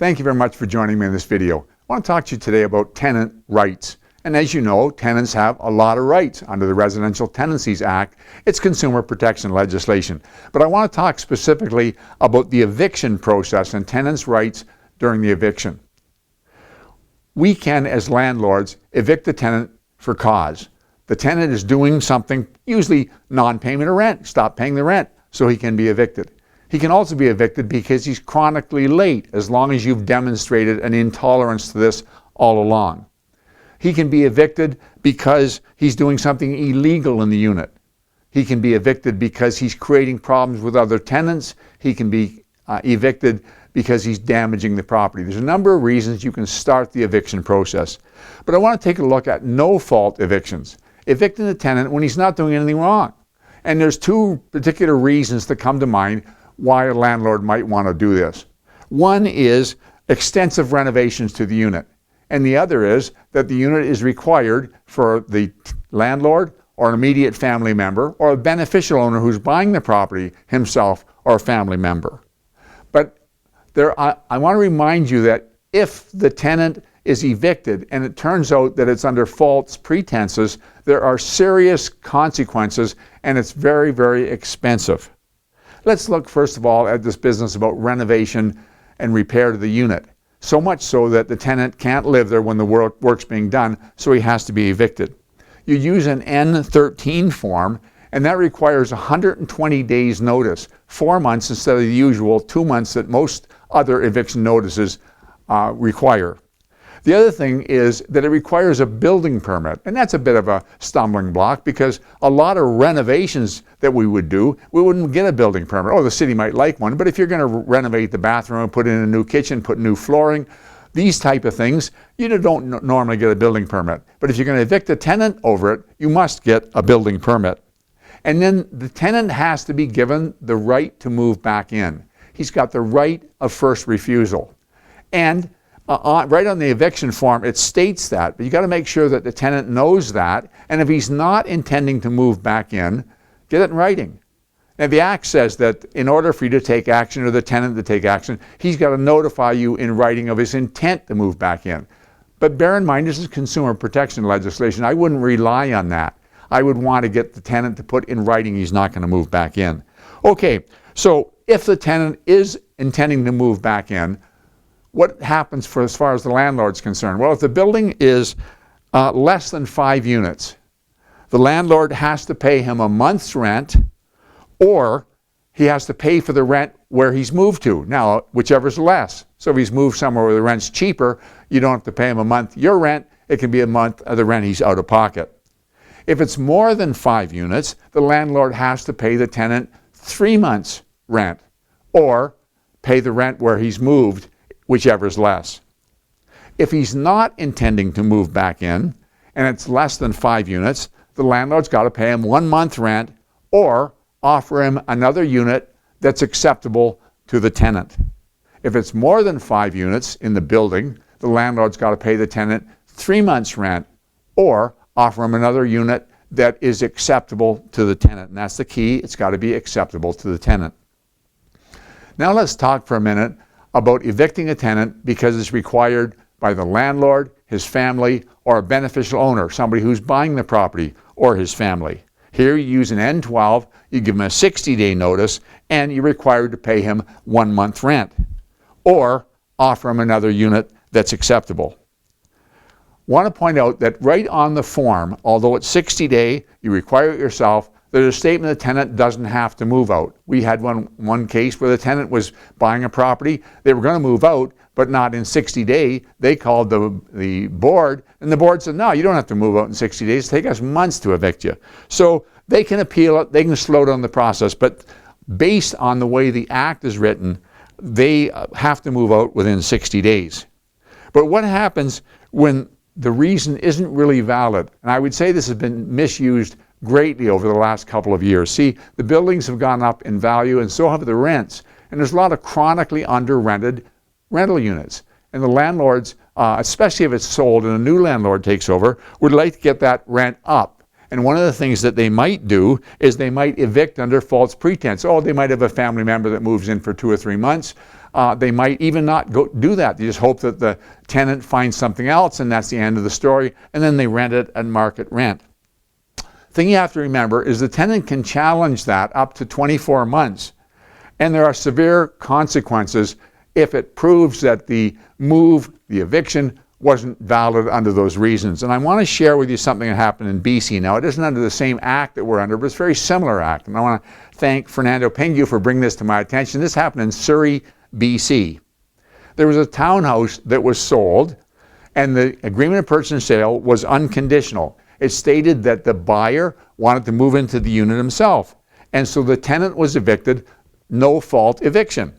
Thank you very much for joining me in this video. I want to talk to you today about tenant rights. And as you know, tenants have a lot of rights under the Residential Tenancies Act. It's consumer protection legislation. But I want to talk specifically about the eviction process and tenants' rights during the eviction. We can, as landlords, evict the tenant for cause. The tenant is doing something, usually non-payment of rent, stop paying the rent, so he can be evicted. He can also be evicted because he's chronically late, as long as you've demonstrated an intolerance to this all along. He can be evicted because he's doing something illegal in the unit. He can be evicted because he's creating problems with other tenants. He can be evicted because he's damaging the property. There's a number of reasons you can start the eviction process. But I want to take a look at no-fault evictions. Evicting the tenant when he's not doing anything wrong. And there's two particular reasons that come to mind why a landlord might want to do this. One is extensive renovations to the unit. And the other is that the unit is required for the landlord or an immediate family member or a beneficial owner who's buying the property himself or a family member. But I want to remind you that if the tenant is evicted and it turns out that it's under false pretenses, there are serious consequences and it's very, very expensive. Let's look first of all at this business about renovation and repair to the unit. So much so that the tenant can't live there when the work's being done, so he has to be evicted. You use an N13 form, and that requires 120 days notice, 4 months instead of the usual 2 months that most other eviction notices require. The other thing is that it requires a building permit, and that's a bit of a stumbling block because a lot of renovations that we would do, we wouldn't get a building permit. Oh, the city might like one, but if you're going to renovate the bathroom, put in a new kitchen, put new flooring, these type of things, you don't normally get a building permit. But if you're going to evict a tenant over it, you must get a building permit. And then the tenant has to be given the right to move back in. He's got the right of first refusal. And right on the eviction form, it states that, but you got to make sure that the tenant knows that, and if he's not intending to move back in, get it in writing. Now, the Act says that in order for you to take action or the tenant to take action, he's got to notify you in writing of his intent to move back in. But bear in mind, this is consumer protection legislation. I wouldn't rely on that. I would want to get the tenant to put in writing he's not going to move back in. Okay, so if the tenant is intending to move back in, what happens for as far as the landlord's concerned? Well, if the building is less than 5 units, the landlord has to pay him a month's rent, or he has to pay for the rent where he's moved to. Now, whichever's less. So if he's moved somewhere where the rent's cheaper, you don't have to pay him a month your rent. It can be a month of the rent he's out of pocket. If it's more than 5 units, the landlord has to pay the tenant 3 months' rent, or pay the rent where he's moved, whichever is less. If he's not intending to move back in, and it's less than 5 units, the landlord's got to pay him 1 month rent or offer him another unit that's acceptable to the tenant. If it's more than 5 units in the building, the landlord's got to pay the tenant 3 months rent or offer him another unit that is acceptable to the tenant. And that's the key. It's got to be acceptable to the tenant. Now let's talk for a minute about evicting a tenant because it's required by the landlord, his family, or a beneficial owner, somebody who's buying the property, or his family. Here you use an N12, you give him a 60-day notice, and you're required to pay him 1 month rent, or offer him another unit that's acceptable. Want to point out that right on the form, although it's 60-day, you require it yourself, there's a statement the tenant doesn't have to move out. We had one case where the tenant was buying a property. They were going to move out, but not in 60 days. They called the board, and the board said, no, you don't have to move out in 60 days. It'll take us months to evict you. So they can appeal it. They can slow down the process. But based on the way the Act is written, they have to move out within 60 days. But what happens when the reason isn't really valid? And I would say this has been misused greatly over the last couple of years. See, the buildings have gone up in value and so have the rents. And there's a lot of chronically under-rented rental units. And the landlords, especially if it's sold and a new landlord takes over, would like to get that rent up. And one of the things that they might do is they might evict under false pretense. Oh, they might have a family member that moves in for 2 or 3 months. They might even not go do that. They just hope that the tenant finds something else, and that's the end of the story, and then they rent it at market rent. The thing you have to remember is the tenant can challenge that up to 24 months, and there are severe consequences if it proves that the move, the eviction, wasn't valid under those reasons. And I want to share with you something that happened in BC. Now, it isn't under the same act that we're under, but it's a very similar act. And I want to thank Fernando Pingu for bringing this to my attention. This happened in Surrey, BC. There was a townhouse that was sold, and the agreement of purchase and sale was unconditional. It stated that the buyer wanted to move into the unit himself. And so the tenant was evicted, no fault eviction.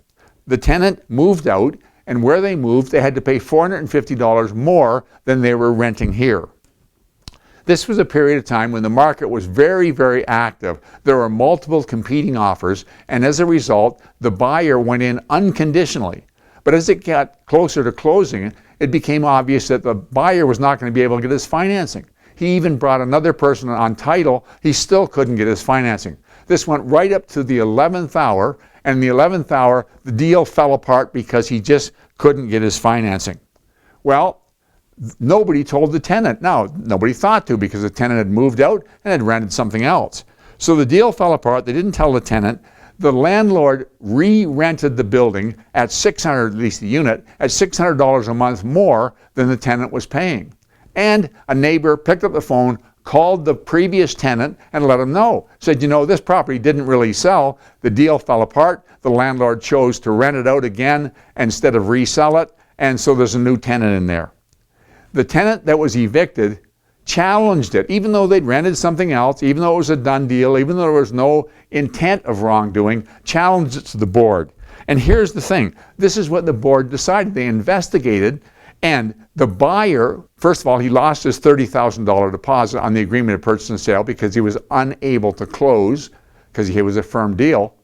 The tenant moved out, and where they moved, they had to pay $450 more than they were renting here. This was a period of time when the market was very, very active. There were multiple competing offers, and as a result, the buyer went in unconditionally. But as it got closer to closing, it became obvious that the buyer was not going to be able to get his financing. He even brought another person on title. He still couldn't get his financing. This went right up to the 11th hour, and in the 11th hour, the deal fell apart because he just couldn't get his financing. Well, nobody told the tenant. Now, nobody thought to, because the tenant had moved out and had rented something else. So the deal fell apart. They didn't tell the tenant. The landlord re-rented the building at $600, at least the unit, at $600 a month more than the tenant was paying. And a neighbor picked up the phone, called the previous tenant and let him know. Said, you know, this property didn't really sell. The deal fell apart. The landlord chose to rent it out again instead of resell it. And so there's a new tenant in there. The tenant that was evicted challenged it, even though they'd rented something else, even though it was a done deal, even though there was no intent of wrongdoing, challenged it to the board. And here's the thing. This is what the board decided. They investigated, and the buyer, first of all, he lost his $30,000 deposit on the agreement of purchase and sale because he was unable to close because it was a firm deal.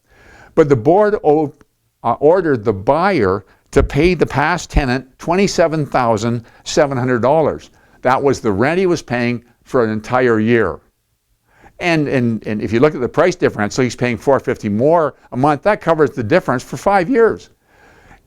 But the board ordered the buyer to pay the past tenant $27,700. That was the rent he was paying for an entire year. And if you look at the price difference, so he's paying $450 more a month, that covers the difference for 5 years.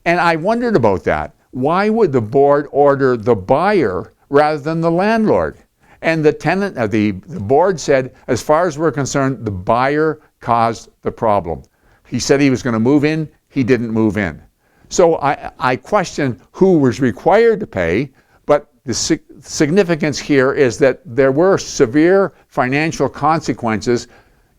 And I wondered about that. Why would the board order the buyer rather than the landlord? And the tenant, the board said, as far as we're concerned, the buyer caused the problem. He said he was going to move in. He didn't move in. So I question who was required to pay, but the significance here is that there were severe financial consequences,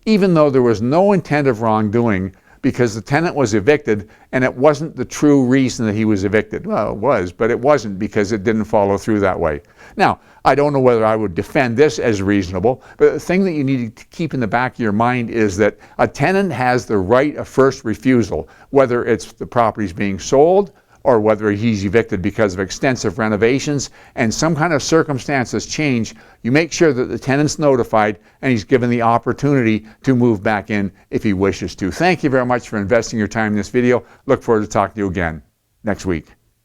even though there was no intent of wrongdoing, because the tenant was evicted, and it wasn't the true reason that he was evicted. Well, it was, but it wasn't, because it didn't follow through that way. Now, I don't know whether I would defend this as reasonable, but the thing that you need to keep in the back of your mind is that a tenant has the right of first refusal, whether it's the property's being sold or whether he's evicted because of extensive renovations and some kind of circumstances change. You make sure that the tenant's notified and he's given the opportunity to move back in if he wishes to. Thank you very much for investing your time in this video. Look forward to talking to you again next week.